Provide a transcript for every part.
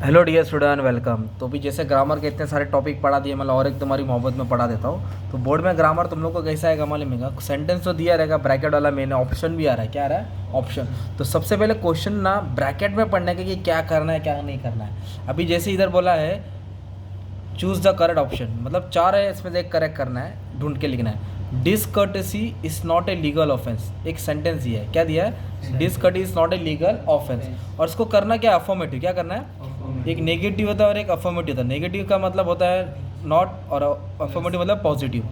Hello dear student, welcome. तो भी जैसे ग्रामर के इतने सारे टॉपिक पढ़ा दिए, मतलब और एक तुम्हारी मोहब्बत में पढ़ा देता हूँ। तो बोर्ड में ग्रामर तुम लोग को कैसा आएगा मालूम है? सेंटेंस तो दिया रहेगा, ब्रैकेट वाला मेन ऑप्शन भी आ रहा है। क्या आ रहा है? ऑप्शन। तो सबसे पहले क्वेश्चन ना ब्रैकेट में पढ़ने का कि क्या करना है क्या नहीं करना है। अभी जैसे इधर बोला है चूज़ द करेक्ट ऑप्शन, मतलब चार है, इसमें से एक करेक्ट करना है, ढूंढ के लिखना है। Discourtesy is not a legal offence, एक सेंटेंस दिया है। क्या दिया है? Discourtesy is not a legal offence. और इसको करना क्या? अफर्मेटिव। क्या करना है? एक नेगेटिव होता है और एक अफर्मेटिव होता है। नेगेटिव का मतलब होता है नॉट और अफर्मेटिव मतलब पॉजिटिव।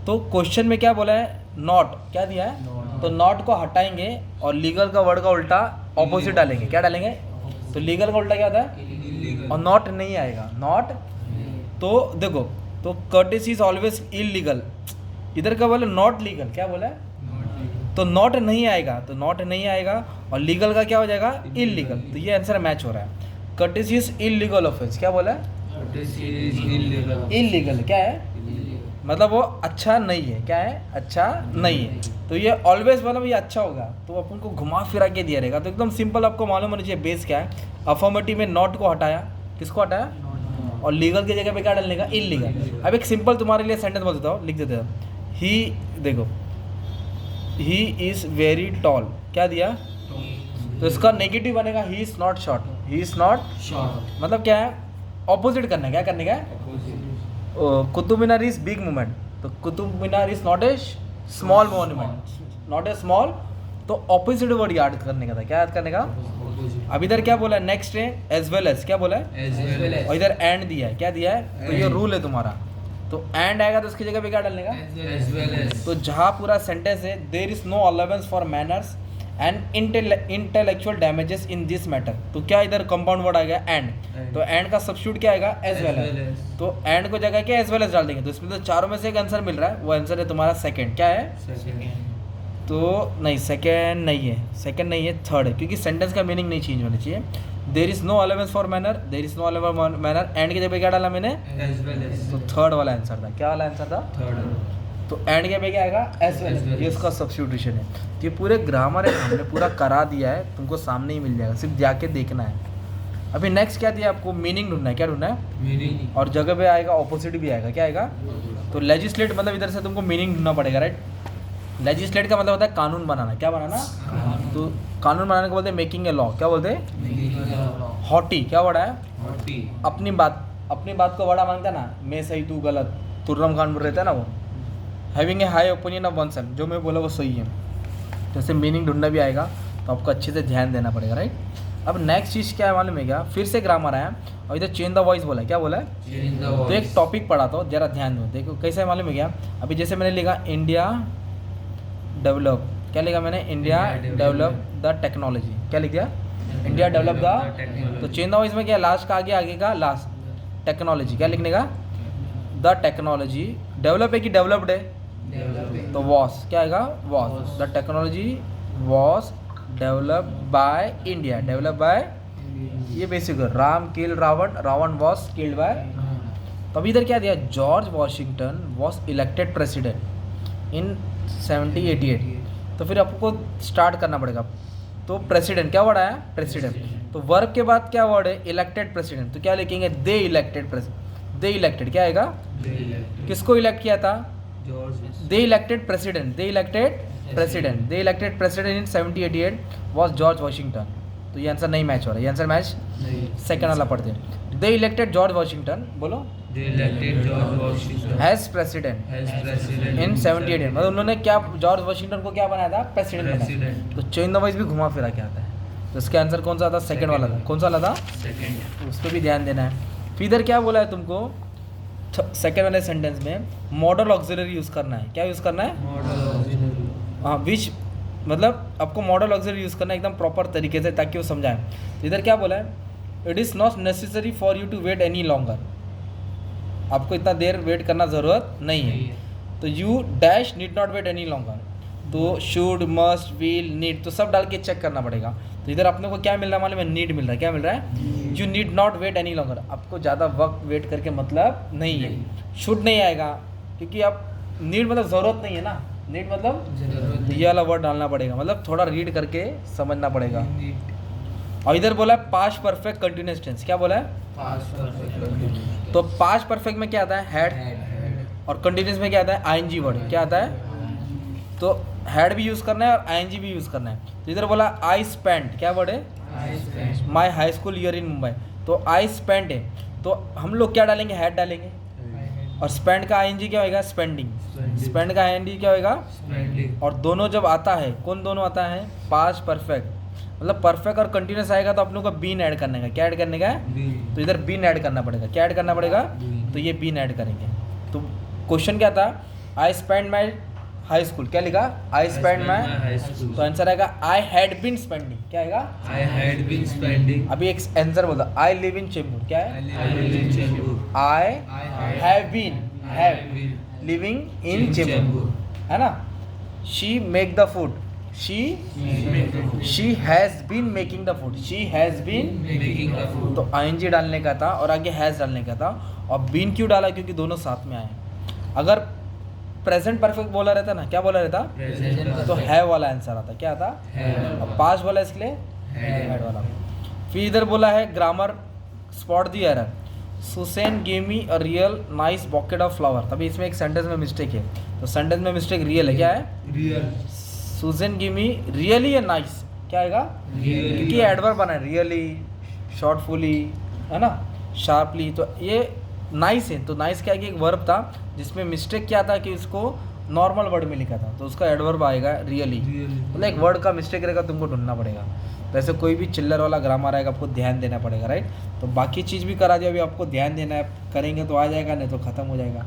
तो क्वेश्चन में क्या बोला है? नॉट। क्या दिया है? तो नॉट को हटाएंगे और लीगल का वर्ड का उल्टा ऑपोजिट डालेंगे। क्या डालेंगे? तो लीगल का उल्टा क्या होता है? और नॉट नहीं आएगा। नॉट। तो देखो, तो कर्टिस इज ऑलवेज इलीगल, इधर का बोले नॉट लीगल। क्या बोला है? तो नॉट नहीं आएगा, तो नॉट नहीं आएगा और लीगल का क्या हो जाएगा? इलीगल। तो ये आंसर मैच हो रहा है। Curtis is illegal offence. क्या बोला है? इलीगल। क्या है? मतलब वो अच्छा नहीं है। क्या है? अच्छा नहीं है। तो ये ऑलवेज मतलब ये अच्छा होगा, तो अपन को घुमा फिरा के दिया रहेगा। तो एकदम सिंपल, आपको मालूम होना चाहिए बेस क्या है। अफर्मेटिव में नॉट को हटाया, किसको हटाया? और लीगल की जगह पे क्या डालने का? इलीगल। अब एक सिंपल तुम्हारे लिए सेंटेंस बोल देता हूँ, लिख देते हो। ही, देखो, ही इज़ वेरी टॉल। क्या दिया? तो इसका नेगेटिव बनेगा he is not short. He is not short मतलब क्या है? ऑपोजिट करना है। क्या करने का है? Qutub Minar is big movement, तो Qutub Minar is not a small monument, not a small. तो ऑपोजिट वर्ड याद करने का था। क्या याद करने का? अब इधर क्या बोला है? नेक्स्ट है एज वेल एज। क्या बोला है? और इधर एंड दिया है। क्या दिया है? तो ये रूल है तुम्हारा। तो एंड आएगा तो उसकी जगह पे क्या डालने का? तो जहाँ पूरा सेंटेंस है there is no allowance for manners and intellectual damages in this matter. तो क्या इधर कंपाउंड वर्ड आ गया? एंड। तो एंड का सब्स्टिट्यूट क्या आएगा? As well as. तो एंड को जगह क्या? एज वेल एज डाल देंगे। तो इसमें तो चारों में से एक आंसर मिल रहा है, वो आंसर है तुम्हारा सेकंड। क्या है? तो नहीं, सेकंड नहीं है, सेकंड नहीं है, थर्ड है, क्योंकि सेंटेंस का मीनिंग नहीं चेंज होना चाहिए। There is no allowance for manner, there is no allowance for manner, and की जगह क्या डाला मैंने? तो थर्ड वाला आंसर था। क्या वाला आंसर था? थर्ड। तो एंड के पे क्या आएगा? As well. ये उसका सब्स्टिट्यूशन है। तो ये पूरे ग्रामर है, हमने पूरा करा दिया है, तुमको सामने ही मिल जाएगा, सिर्फ जाके देखना है। अभी नेक्स्ट क्या दिया आपको? मीनिंग ढूंढना है। क्या ढूंढना है? मीनिंग। और जगह पे आएगा ऑपोजिट भी आएगा। क्या आएगा? तो लेजिस्लेट मतलब इधर से तुमको मीनिंग ढूंढना पड़ेगा, राइट। लेजिस्लेट का मतलब होता है कानून बनाना। क्या बनाना? तो कानून बनाने को बोलते हैं मेकिंग ए लॉ। क्या बोलते हैं? हॉटी। क्या वर्ड है? अपनी बात को बड़ा मांगता है ना, मैं सही तू गलत, तुर्रम खान रहता है ना वो। Having a high opinion of one self, जो मैं बोला वो सही है। जैसे मीनिंग ढूंढना भी आएगा, तो आपको अच्छे से ध्यान देना पड़ेगा, राइट। अब नेक्स्ट चीज़ क्या है मालूम है क्या? फिर से ग्रामर आया और इधर चेंज द वॉइस बोला है। क्या बोला है? तो एक टॉपिक पढ़ा था, जरा ध्यान दो। देखो कैसे है मालूम है क्या? अभी जैसे मैंने लिखा इंडिया डेवलप। क्या लिखा मैंने? India develop the technology. क्या लिख दिया? India develop the. तो चेंज द वॉइस में क्या? लास्ट का आगे का लास्ट टेक्नोलॉजी। क्या लिखने का? The technology. डेवलप है कि डेवलप्ड है? तो वॉस। क्या आएगा? Was. The technology was develop by India. Develop by, ये बेसिक है। Ram kill Ravan, Ravan was killed by. तो अभी इधर क्या दिया? George Washington was elected president in 1788। तो फिर आपको स्टार्ट करना पड़ेगा। तो प्रेसिडेंट क्या वर्ड आया? प्रेसिडेंट। तो वर्ब के बाद क्या वर्ड है? Elected president. तो क्या लिखेंगे? They elected president. They elected क्या आएगा? किसको इलेक्ट किया था? They elected president. They elected president. They elected president in 1788 was George Washington. तो ये आंसर नहीं मैच हो रहा है, ये आंसर मैच सेकंड वाला पढ़ते हैं। दे इलेक्टेड जॉर्ज वॉशिंगटन, बोलो, एज प्रेसिडेंट इन 1788। मतलब उन्होंने क्या, जॉर्ज वॉशिंगटन को क्या बनाया था? प्रेसिडेंट बनाया। तो चेंज द वॉइस भी घुमा फिरा के आता है। तो इसका आंसर कौन सा था? सेकंड वाला था। कौन सा वाला था? सेकंड। उस पर भी ध्यान देना है। फिर इधर क्या बोला है तुमको? सेकंड वाले सेंटेंस में मॉडल ऑक्सिलरी यूज़ करना है। क्या यूज़ करना है? हाँ, विच, मतलब आपको मॉडल ऑक्सिलरी यूज़ करना है एकदम प्रॉपर तरीके से, ताकि वो समझाएं। तो इधर क्या बोला है? It is not necessary for you to wait any longer. आपको इतना देर वेट करना ज़रूरत नहीं है। तो you dash need not wait any longer. तो शुड, मस्ट, विल, नीड, तो सब डाल के चेक करना पड़ेगा। तो इधर अपने को क्या मिल रहा है मालूम है? नीड मिल रहा है। क्या मिल रहा है? You need not wait any longer. आपको ज़्यादा वक्त वेट करके मतलब नहीं है। शुड नहीं आएगा, क्योंकि आप नीड मतलब ज़रूरत नहीं है ना। नीड मतलब ये वाला वर्ड डालना पड़ेगा, मतलब थोड़ा रीड करके समझना पड़ेगा। और इधर बोला है पास्ट परफेक्ट कंटिन्यूअस टेंस, क्या बोला है? Past perfect. तो पास्ट परफेक्ट में क्या आता है? हैड। और कंटिन्यूअस में क्या आता है? ING word. क्या आता है? तो हैड भी यूज़ करना है और आईएनजी भी यूज़ करना है। तो इधर बोला आई स्पेंट, क्या वर्ड है? My high school year in Mumbai. तो आई स्पेंट है, तो हम लोग क्या डालेंगे? हैड डालेंगे। और स्पेंड का आईएनजी क्या होगा? स्पेंडिंग। स्पेंड का आईएनजी क्या होगा? और दोनों जब आता है, कौन दोनों आता है? Past perfect. मतलब परफेक्ट और कंटिन्यूस आएगा तो अपनों को बीन ऐड करने का। क्या ऐड करने का है? तो इधर बीन ऐड करना पड़ेगा। क्या ऐड करना पड़ेगा? तो ये बीन ऐड करेंगे। तो क्वेश्चन क्या था? I spend my high school, क्या लिखा? I spend my. तो आंसर आएगा आई हैड बीन स्पेंडिंग। क्या आएगा? I had been spending. अभी एक आंसर बोलता, आई लिव इन चेंबूर। क्या है? I have been living in Chembur, है ना? She make the food, she has been making the food, she has been making the food. तो आईएनजी डालने का था और आगे हैज डालने का था। और बीन क्यों डाला? क्योंकि दोनों साथ में आए। अगर प्रेजेंट परफेक्ट बोला रहता ना, क्या बोला रहता? तो हैव वाला आंसर आता। क्या आता? अब पास्ट वाला, इसके लिए हैड वाला। फिर इधर बोला है grammar spot the error. Susan gave me a real nice bouquet of flower. तभी इसमें एक सेंटेंस में मिस्टेक है, तो सेंटेंस में मिस्टेक रियल है। क्या है? Real. Susan give me really a nice. क्या आएगा? क्योंकि एडवर्ब बना है, रियली, शॉर्टफुली, है ना, शार्पली। तो ये नाइस है, तो नाइस क्या है कि एक वर्ब था जिसमें मिस्टेक क्या था कि उसको नॉर्मल वर्ड में लिखा था, तो उसका एडवर्ब आएगा रियली। मतलब एक वर्ड का मिस्टेक रहेगा, तुमको ढूंढना पड़ेगा। तो ऐसे कोई भी चिल्लर वाला ग्रामर आएगा, आपको ध्यान देना पड़ेगा, राइट? तो बाकी चीज़ भी करा दिया, अभी आपको ध्यान देना है, करेंगे तो आ जाएगा, नहीं तो ख़त्म हो जाएगा।